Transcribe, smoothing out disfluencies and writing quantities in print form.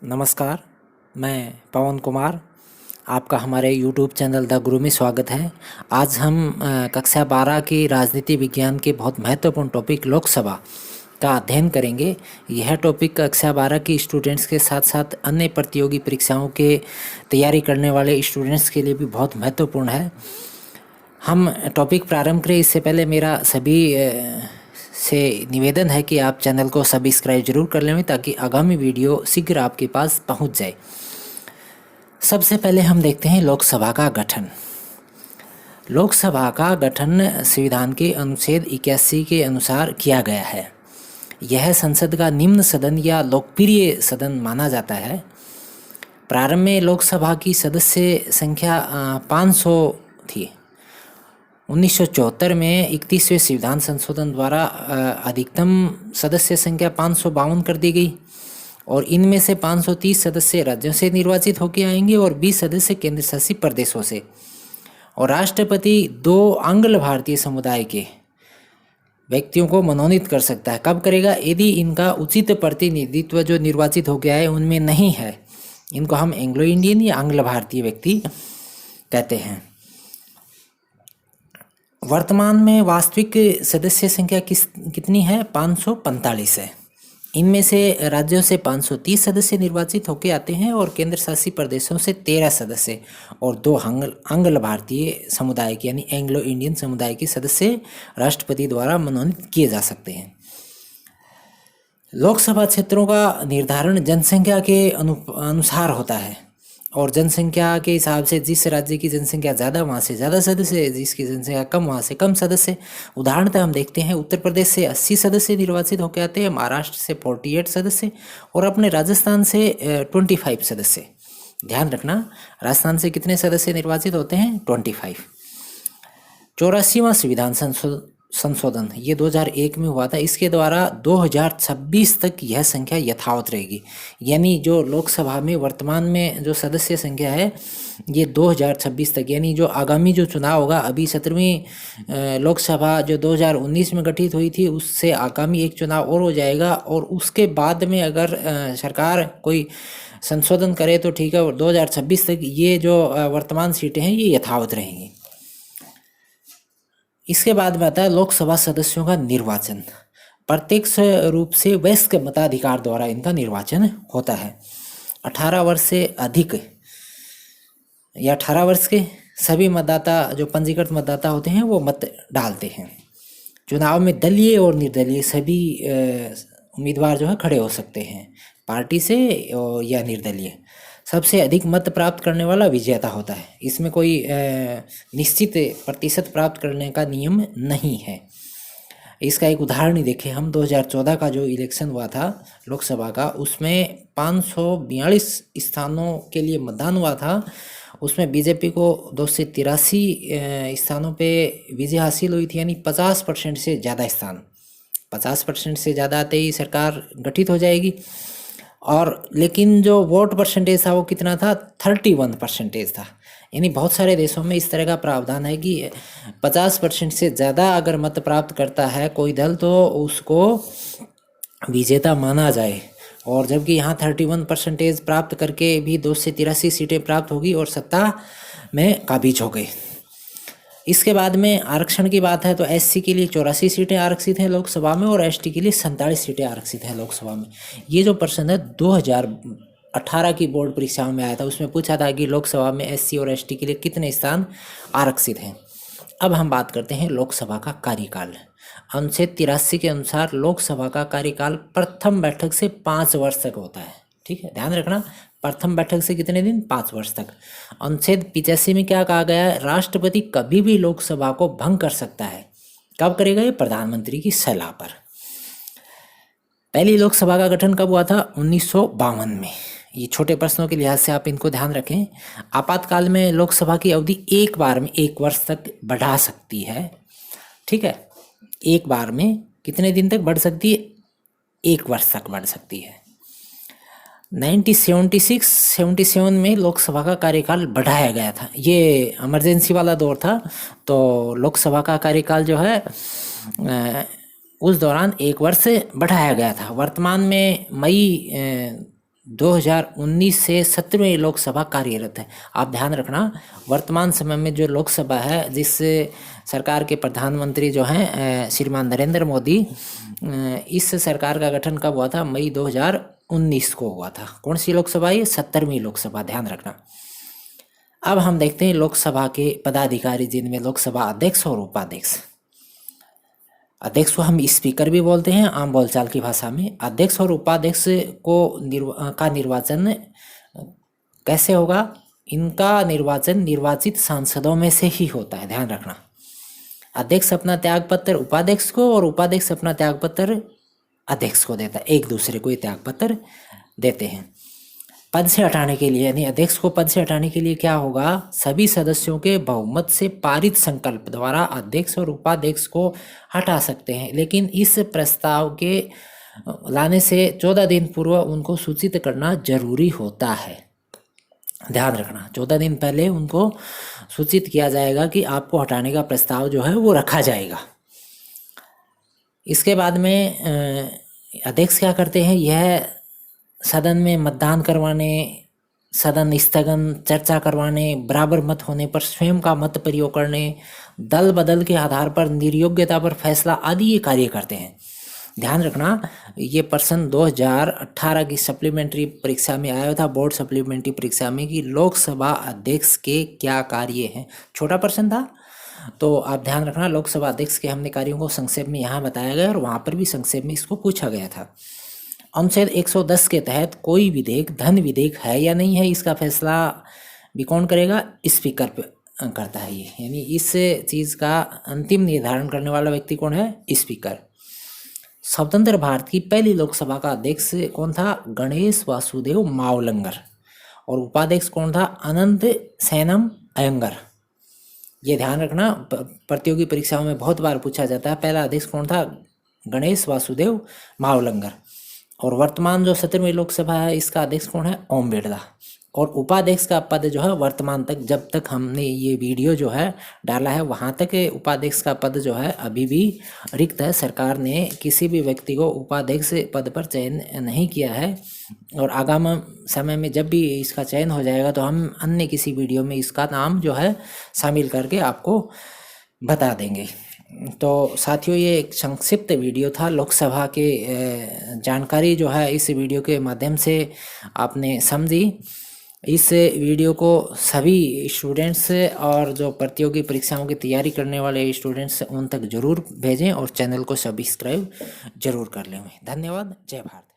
नमस्कार, मैं पवन कुमार। आपका हमारे यूट्यूब चैनल द गुरु में स्वागत है। आज हम कक्षा 12 की राजनीति विज्ञान के बहुत महत्वपूर्ण टॉपिक लोकसभा का अध्ययन करेंगे। यह टॉपिक कक्षा 12 की स्टूडेंट्स के साथ साथ अन्य प्रतियोगी परीक्षाओं के तैयारी करने वाले स्टूडेंट्स के लिए भी बहुत महत्वपूर्ण है। हम टॉपिक प्रारंभ करें इससे पहले मेरा सभी से निवेदन है कि आप चैनल को सब्सक्राइब जरूर कर लें ताकि आगामी वीडियो शीघ्र आपके पास पहुंच जाए। सबसे पहले हम देखते हैं लोकसभा का गठन। लोकसभा का गठन संविधान के अनुच्छेद 81 के अनुसार किया गया है। यह संसद का निम्न सदन या लोकप्रिय सदन माना जाता है। प्रारंभ में लोकसभा की सदस्य संख्या 500 थी। 1974 में 31वें संविधान संशोधन द्वारा अधिकतम सदस्य संख्या 552 कर दी गई और इनमें से 530 सदस्य राज्यों से निर्वाचित होकर आएंगे और 20 सदस्य केंद्र शासित प्रदेशों से। और राष्ट्रपति 2 आंग्ल भारतीय समुदाय के व्यक्तियों को मनोनीत कर सकता है। कब करेगा? यदि इनका उचित प्रतिनिधित्व जो निर्वाचित होकर आए उनमें नहीं है। इनको हम एंग्लो इंडियन या आंग्ल भारतीय व्यक्ति कहते हैं। वर्तमान में वास्तविक सदस्य संख्या कितनी है? 545 है। इनमें से राज्यों से 530 सदस्य निर्वाचित होकर आते हैं और केंद्र शासित प्रदेशों से 13 सदस्य और 2 आंग्ल भारतीय समुदाय के यानी एंग्लो इंडियन समुदाय के सदस्य राष्ट्रपति द्वारा मनोनीत किए जा सकते हैं। लोकसभा क्षेत्रों का निर्धारण जनसंख्या के अनुसार होता है और जनसंख्या के हिसाब से जिस राज्य की जनसंख्या ज़्यादा वहाँ से ज़्यादा सदस्य, जिसकी जनसंख्या कम वहाँ से कम सदस्य। उदाहरणतः हम देखते हैं उत्तर प्रदेश से 80 सदस्य निर्वाचित होकर आते हैं, महाराष्ट्र से 48 सदस्य और अपने राजस्थान से 25 सदस्य। ध्यान रखना, राजस्थान से कितने सदस्य निर्वाचित होते हैं? 25। 84वां संविधान संशोधन ये 2001 में हुआ था। इसके द्वारा 2026 तक यह संख्या यथावत रहेगी। यानी जो लोकसभा में वर्तमान में जो सदस्य संख्या है ये 2026 तक, यानी जो आगामी जो चुनाव होगा, अभी 17वीं लोकसभा जो 2019 में गठित हुई थी उससे आगामी एक चुनाव और हो जाएगा और उसके बाद में अगर सरकार कोई संशोधन करे तो ठीक है, और 2026 तक ये जो वर्तमान सीटें हैं ये यथावत रहेंगी। इसके बाद में आता है लोकसभा सदस्यों का निर्वाचन। प्रत्यक्ष रूप से वयस्क मताधिकार द्वारा इनका निर्वाचन होता है। 18 वर्ष से अधिक या 18 वर्ष के सभी मतदाता जो पंजीकृत मतदाता होते हैं वो मत डालते हैं। चुनाव में दलीय और निर्दलीय सभी उम्मीदवार जो है खड़े हो सकते हैं, पार्टी से या निर्दलीय। सबसे अधिक मत प्राप्त करने वाला विजेता होता है। इसमें कोई निश्चित प्रतिशत प्राप्त करने का नियम नहीं है। इसका एक उदाहरण ही देखें हम। 2014 का जो इलेक्शन हुआ था लोकसभा का, उसमें 542 स्थानों के लिए मतदान हुआ था। उसमें बीजेपी को 283 स्थानों पे विजय हासिल हुई थी, यानी 50% से ज़्यादा स्थान। 50% से ज़्यादा आते ही सरकार गठित हो जाएगी। और लेकिन जो वोट परसेंटेज था वो कितना था? 31% था। यानी बहुत सारे देशों में इस तरह का प्रावधान है कि 50% से ज़्यादा अगर मत प्राप्त करता है कोई दल तो उसको विजेता माना जाए, और जबकि यहाँ 31% प्राप्त करके भी 283 सीटें प्राप्त होगी और सत्ता में काबिज हो गए। इसके बाद में आरक्षण की बात है तो एससी के लिए 84 सीटें आरक्षित हैं लोकसभा में और एसटी के लिए 47 सीटें आरक्षित हैं लोकसभा में। ये जो प्रश्न है 2018 की बोर्ड परीक्षाओं में आया था, उसमें पूछा था कि लोकसभा में एससी और एसटी के लिए कितने स्थान आरक्षित हैं। अब हम बात करते हैं लोकसभा का कार्यकाल। अनुच्छेद 83 के अनुसार लोकसभा का कार्यकाल प्रथम बैठक से 5 वर्ष तक होता है। ठीक है, ध्यान रखना, प्रथम बैठक से कितने दिन? 5 वर्ष तक। अनुच्छेद 85 में क्या कहा गया है? राष्ट्रपति कभी भी लोकसभा को भंग कर सकता है। कब करेगा ये? प्रधानमंत्री की सलाह पर। पहली लोकसभा का गठन कब हुआ था? 1952 में। ये छोटे प्रश्नों के लिहाज से आप इनको ध्यान रखें। आपातकाल में लोकसभा की अवधि एक बार में 1 वर्ष तक बढ़ा सकती है। ठीक है, एक बार में कितने दिन तक बढ़ सकती है? 1 वर्ष तक बढ़ सकती है। 1977 में लोकसभा का कार्यकाल बढ़ाया गया था। ये इमरजेंसी वाला दौर था, तो लोकसभा का कार्यकाल जो है उस दौरान 1 वर्ष बढ़ाया गया था। वर्तमान में मई 2019 से 17वीं लोकसभा कार्यरत है। आप ध्यान रखना, वर्तमान समय में जो लोकसभा है, जिस सरकार के प्रधानमंत्री जो हैं श्रीमान नरेंद्र मोदी, इस सरकार का गठन कब हुआ था? मई 2019 को हुआ था। कौन सी लोकसभा? ये 17वीं लोकसभा, ध्यान रखना। अब हम देखते हैं लोकसभा के पदाधिकारी, जिनमें लोकसभा अध्यक्ष और उपाध्यक्ष। अध्यक्ष को हम स्पीकर भी बोलते हैं आम बोलचाल की भाषा में। अध्यक्ष और उपाध्यक्ष का निर्वाचन कैसे होगा? इनका निर्वाचन निर्वाचित सांसदों में से ही होता है, ध्यान रखना। अध्यक्ष अपना त्यागपत्र उपाध्यक्ष को और उपाध्यक्ष अपना त्यागपत्र अध्यक्ष को देता है, एक दूसरे को ये त्यागपत्र देते हैं। पद से हटाने के लिए, यानी अध्यक्ष को पद से हटाने के लिए क्या होगा? सभी सदस्यों के बहुमत से पारित संकल्प द्वारा अध्यक्ष और उपाध्यक्ष को हटा सकते हैं, लेकिन इस प्रस्ताव के लाने से 14 दिन पूर्व उनको सूचित करना जरूरी होता है। ध्यान रखना, 14 दिन पहले उनको सूचित किया जाएगा कि आपको हटाने का प्रस्ताव जो है वो रखा जाएगा। इसके बाद में अध्यक्ष क्या करते हैं? यह सदन में मतदान करवाने, सदन स्थगन, चर्चा करवाने, बराबर मत होने पर स्वयं का मत प्रयोग करने, दल बदल के आधार पर निर्योग्यता पर फैसला आदि ये कार्य करते हैं। ध्यान रखना, ये प्रश्न 2018 की सप्लीमेंट्री परीक्षा में आया था, बोर्ड सप्लीमेंट्री परीक्षा में, कि लोकसभा अध्यक्ष के क्या कार्य हैं। छोटा प्रश्न था, तो आप ध्यान रखना। लोकसभा अध्यक्ष के हमने कार्यों को संक्षेप में यहाँ बताया गया और वहाँ पर भी संक्षेप में इसको पूछा गया था। अनुच्छेद 110 के तहत कोई विधेयक धन विधेयक है या नहीं है, इसका फैसला भी कौन करेगा? स्पीकर करता है ये, यानी इस चीज़ का अंतिम निर्धारण करने वाला व्यक्ति कौन है? स्पीकर। स्वतंत्र भारत की पहली लोकसभा का अध्यक्ष कौन था? गणेश वासुदेव मावलंकर। और उपाध्यक्ष कौन था? अनंत सैनम अयंगर। ये ध्यान रखना, प्रतियोगी परीक्षाओं में बहुत बार पूछा जाता है। पहला अध्यक्ष कौन था? गणेश वासुदेव मावलंकर। और वर्तमान जो 17वीं लोकसभा है, इसका अध्यक्ष कौन है? ओम बिरला। और उपाध्यक्ष का पद जो है वर्तमान तक, जब तक हमने ये वीडियो जो है डाला है वहाँ तक उपाध्यक्ष का पद जो है अभी भी रिक्त है। सरकार ने किसी भी व्यक्ति को उपाध्यक्ष पद पर चयन नहीं किया है, और आगामी समय में जब भी इसका चयन हो जाएगा तो हम अन्य किसी वीडियो में इसका नाम जो है शामिल करके आपको बता देंगे। तो साथियों, ये एक संक्षिप्त वीडियो था लोकसभा के जानकारी जो है इस वीडियो के माध्यम से आपने समझी। इस वीडियो को सभी स्टूडेंट्स और जो प्रतियोगी परीक्षाओं की तैयारी करने वाले स्टूडेंट्स उन तक जरूर भेजें और चैनल को सब्सक्राइब जरूर कर लें। धन्यवाद। जय भारत।